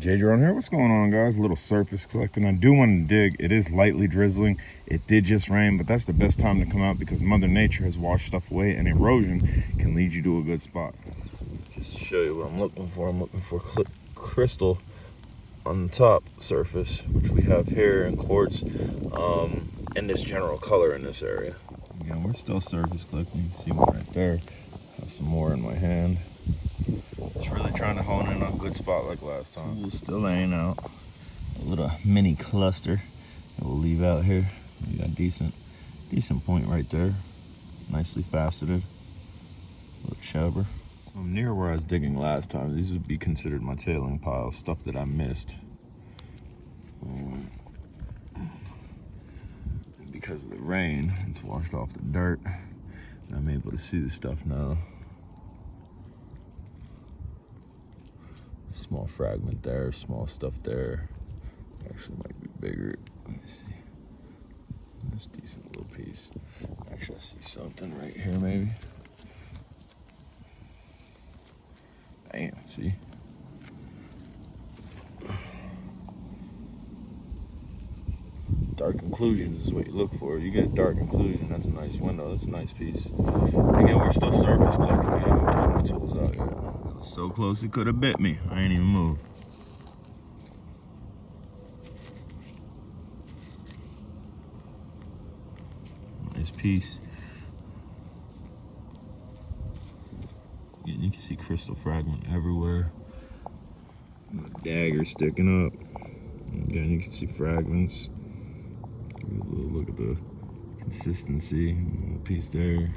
JJ on here. What's going on, guys? A little surface collecting. I do want to dig. It is lightly drizzling. It did just rain, but that's the best time to come out because Mother Nature has washed stuff away, and erosion can lead you to a good spot. Just to show you what I'm looking for crystal on the top surface, which we have here in quartz, and this general color in this area. Again, we're still surface collecting. You can see one right there. Have some more in my hand. Just really trying to hone in on a good spot like last time. We'll still laying out a little mini cluster that we'll leave out here. We got a decent point right there. Nicely faceted. Little chubber. So I'm near where I was digging last time. These would be considered my tailing piles, stuff that I missed. Because of the rain, it's washed off the dirt. And I'm able to see the stuff now. Small fragment there, small stuff there. Actually might be bigger. Let me see. This decent little piece. Actually, I see something right here maybe. Damn, see? Dark inclusions is what you look for. You get a dark inclusion, that's a nice window, that's a nice piece. Again, we're still surface collecting. I haven't pulled my tools out yet. It was so close it could have bit me. I ain't even moved. Nice piece. Again, you can see crystal fragment everywhere. My dagger sticking up. Again, you can see fragments. Give you a little look at the consistency. A piece there.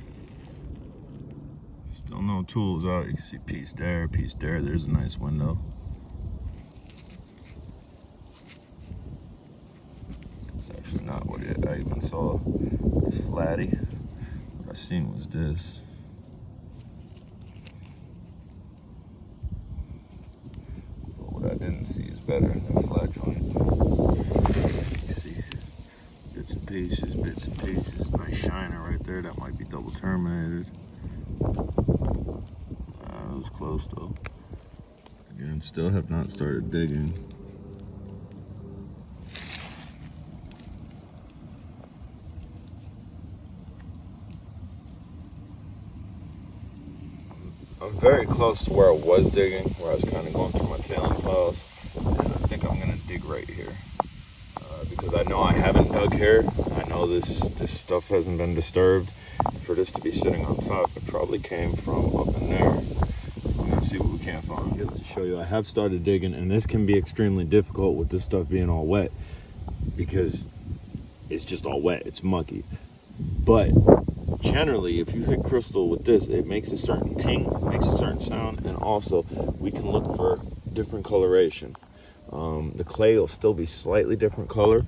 Still no tools out. You can see piece there, piece there. There's a nice window. It's actually not what I even saw. It's flatty. What I seen was this. But what I didn't see is better than flat joint. You see bits and pieces, bits and pieces. Nice shiner right there. That might be double terminated. That was close though. Again, still have not started digging. I'm very close to where I was digging, where I was kind of going through my tailing piles. And I think I'm gonna dig right here. Because I know I haven't dug here. I know this stuff hasn't been disturbed. For this to be sitting on top, it probably came from up in there. So we're gonna see what we can find. Just to show you, I have started digging, and this can be extremely difficult with this stuff being all wet because it's just all wet, it's mucky. But generally, if you hit crystal with this, it makes a certain ping, makes a certain sound, and also we can look for different coloration. The clay will still be slightly different color.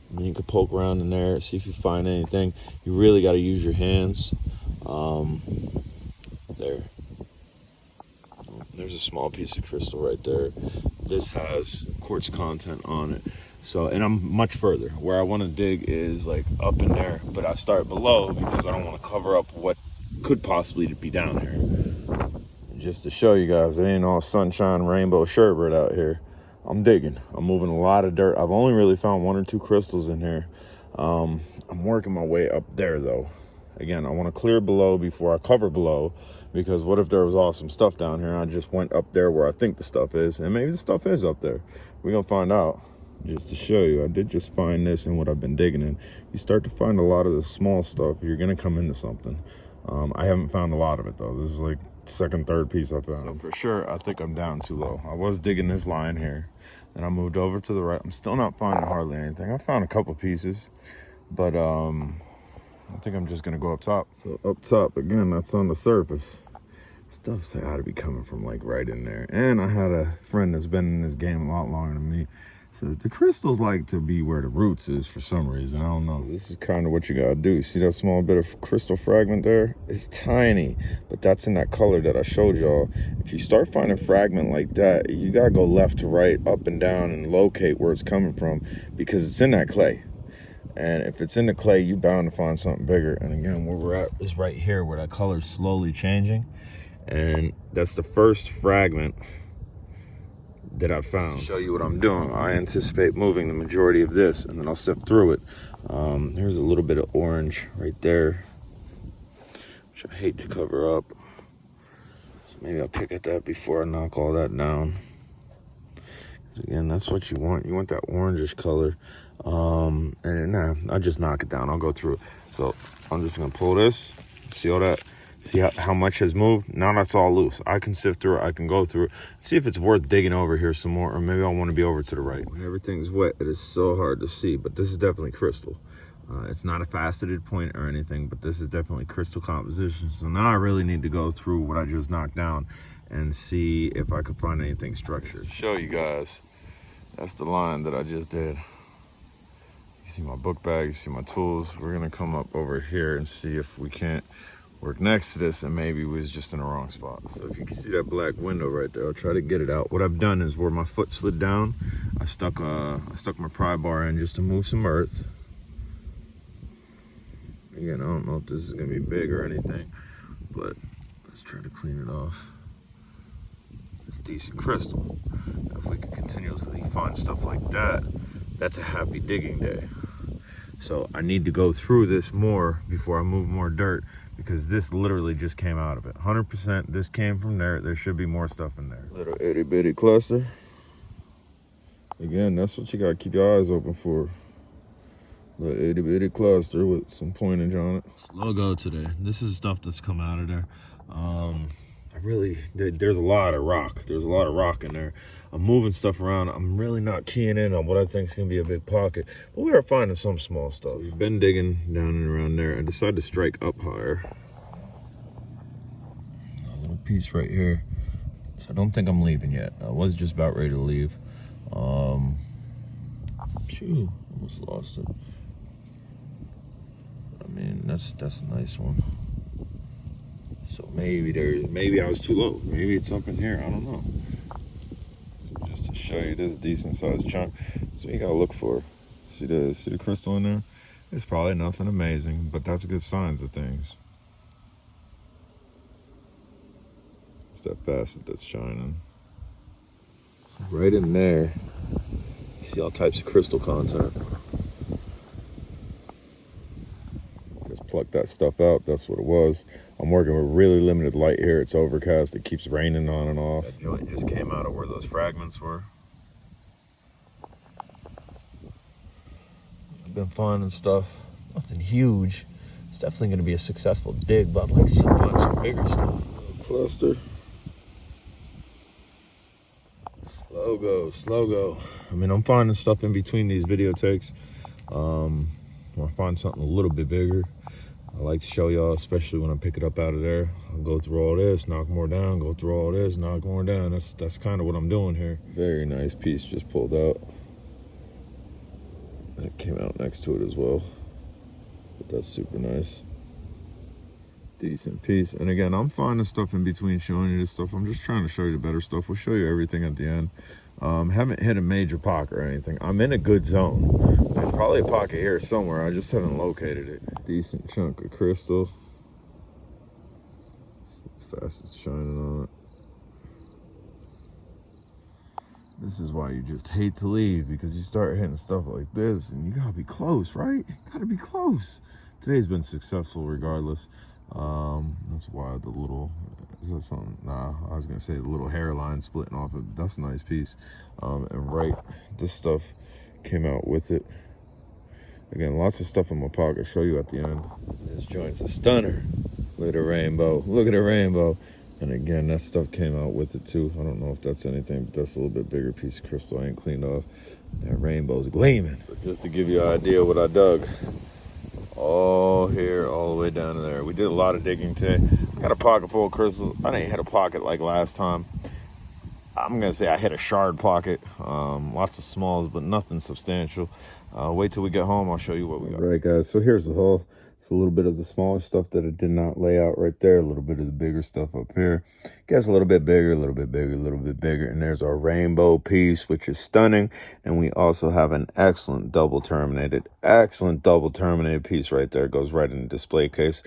And you can poke around in there, see if you find anything. You really got to use your hands. There's a small piece of crystal right there. This has quartz content on it. So, and I'm much further. Where I want to dig is like up in there, but I start below because I don't want to cover up what could possibly be down here. And just to show you guys, it ain't all sunshine, rainbow, sherbet out here. I'm digging. I'm moving a lot of dirt. I've only really found 1 or 2 crystals in here. I'm working my way up there though. Again, I want to clear below before I cover below, because what if there was awesome stuff down here and I just went up there where I think the stuff is, and maybe the stuff is up there. We're gonna find out. Just to show you, I did just find this in what I've been digging in. You start to find a lot of the small stuff, you're gonna come into something. I haven't found a lot of it though. This is like second, third piece I found. So for sure, I think I'm down too low. I was digging this line here, then I moved over to the right. I'm still not finding hardly anything. I found a couple pieces, but I think I'm just gonna go up top. So up top, again, that's on the surface. Stuff's gotta be coming from like right in there. And I had a friend that's been in this game a lot longer than me. Says the crystals like to be where the roots is for some reason. I don't know. This is kind of what you gotta do. See that small bit of crystal fragment there? It's tiny, but that's in that color that I showed y'all. If you start finding a fragment like that, you gotta go left to right, up and down, and locate where it's coming from, because it's in that clay. And if it's in the clay, you bound to find something bigger. And again, where we're at is right here where that color is slowly changing. And that's the first fragment that I found. To show you what I'm doing, I anticipate moving the majority of this, and then I'll sift through it. Here's a little bit of orange right there, which I hate to cover up. So maybe I'll pick at that before I knock all that down. Again, that's what you want. You want that orangish color. And nah, I'll just knock it down. I'll go through it. So I'm just gonna pull this. See all that? See how much has moved? Now that's all loose. I can sift through it. I can go through it. See if it's worth digging over here some more, or maybe I want to be over to the right. When everything's wet, it is so hard to see, but this is definitely crystal. It's not a faceted point or anything, but this is definitely crystal composition. So now I really need to go through what I just knocked down and see if I could find anything structured. Show you guys, that's the line that I just did. You see my book bag, you see my tools. We're gonna come up over here and see if we can't work next to this, and maybe we was just in the wrong spot. So if you can see that black window right there, I'll try to get it out. What I've done is where my foot slid down, I stuck my pry bar in just to move some earth. Again, I don't know if this is gonna be big or anything, but let's try to clean it off. It's decent crystal. If we could continuously find stuff like that, that's a happy digging day. So I need to go through this more before I move more dirt, because this literally just came out of it. 100%, this came from there. There should be more stuff in there. Little itty bitty cluster. Again, that's what you gotta keep your eyes open for. Little itty bitty cluster with some pointage on it. Slow go today. This is stuff that's come out of there. There's a lot of rock. There's a lot of rock in there. I'm moving stuff around. I'm really not keying in on what I think is gonna be a big pocket, but we are finding some small stuff. So we've been digging down and around there. I decided to strike up higher. A little piece right here. So I don't think I'm leaving yet. I was just about ready to leave. Phew, almost lost it. I mean, that's a nice one. So maybe I was too low. Maybe it's up in here. I don't know. So just to show you this decent sized chunk, so you gotta look for. See the crystal in there? It's probably nothing amazing, but that's good signs of things. It's that facet that's shining. So right in there, you see all types of crystal content. Just pluck that stuff out. That's what it was. I'm working with really limited light here. It's overcast. It keeps raining on and off. That joint just came out of where those fragments were. I've been finding stuff. Nothing huge. It's definitely going to be a successful dig, but I'd like to find some bigger stuff. Cluster. Slow go, slow go. I mean, I'm finding stuff in between these video takes. When I find something a little bit bigger, I like to show y'all, especially when I pick it up out of there. I'll go through all this, knock more down, go through all this, knock more down. That's kind of what I'm doing here. Very nice piece just pulled out. That came out next to it as well. But that's super nice. Decent piece. And again, I'm finding stuff in between showing you this stuff. I'm just trying to show you the better stuff. We'll show you everything at the end. Haven't hit a major pocket or anything. I'm in a good zone. There's probably a pocket here somewhere. I just haven't located it. Decent chunk of crystal. Facets shining on it. This is why you just hate to leave, because you start hitting stuff like this and you gotta be close, right? You gotta be close. Today's been successful regardless. That's why the little, is that something? Nah, I was gonna say the little hairline splitting off it. That's a nice piece. And right, this stuff came out with it. Again, lots of stuff in my pocket. Show you at the end. This joint's a stunner. Look at the rainbow. Look at the rainbow. And again, that stuff came out with it too. I don't know if that's anything, but that's a little bit bigger piece of crystal I ain't cleaned off. That rainbow's gleaming. So just to give you an idea what I dug. All here, all the way down to there. We did a lot of digging today. I got a pocket full of crystals. I didn't hit a pocket like last time. I'm gonna say I hit a shard pocket. Lots of smalls, but nothing substantial. Wait till we get home, I'll show you what we got. All right, guys, so here's the haul. It's a little bit of the smaller stuff that I did not lay out right there. A little bit of the bigger stuff up here. Gets a little bit bigger, a little bit bigger, a little bit bigger. And there's our rainbow piece, which is stunning. And we also have an excellent double terminated piece right there. It goes right in the display case.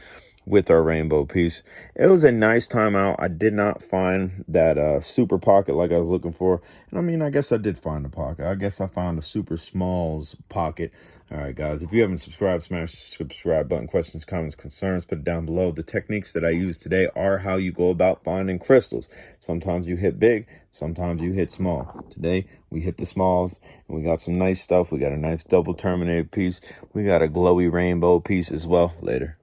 with our rainbow piece. It was a nice time out. I did not find that super pocket like I was looking for. And I mean, I guess I did find a pocket. I guess I found a super smalls pocket. All right, guys, if you haven't subscribed, smash the subscribe button. Questions, comments, concerns, put it down below. The techniques that I use today are how you go about finding crystals. Sometimes you hit big, sometimes you hit small. Today, we hit the smalls, and we got some nice stuff. We got a nice double terminated piece. We got a glowy rainbow piece as well. Later.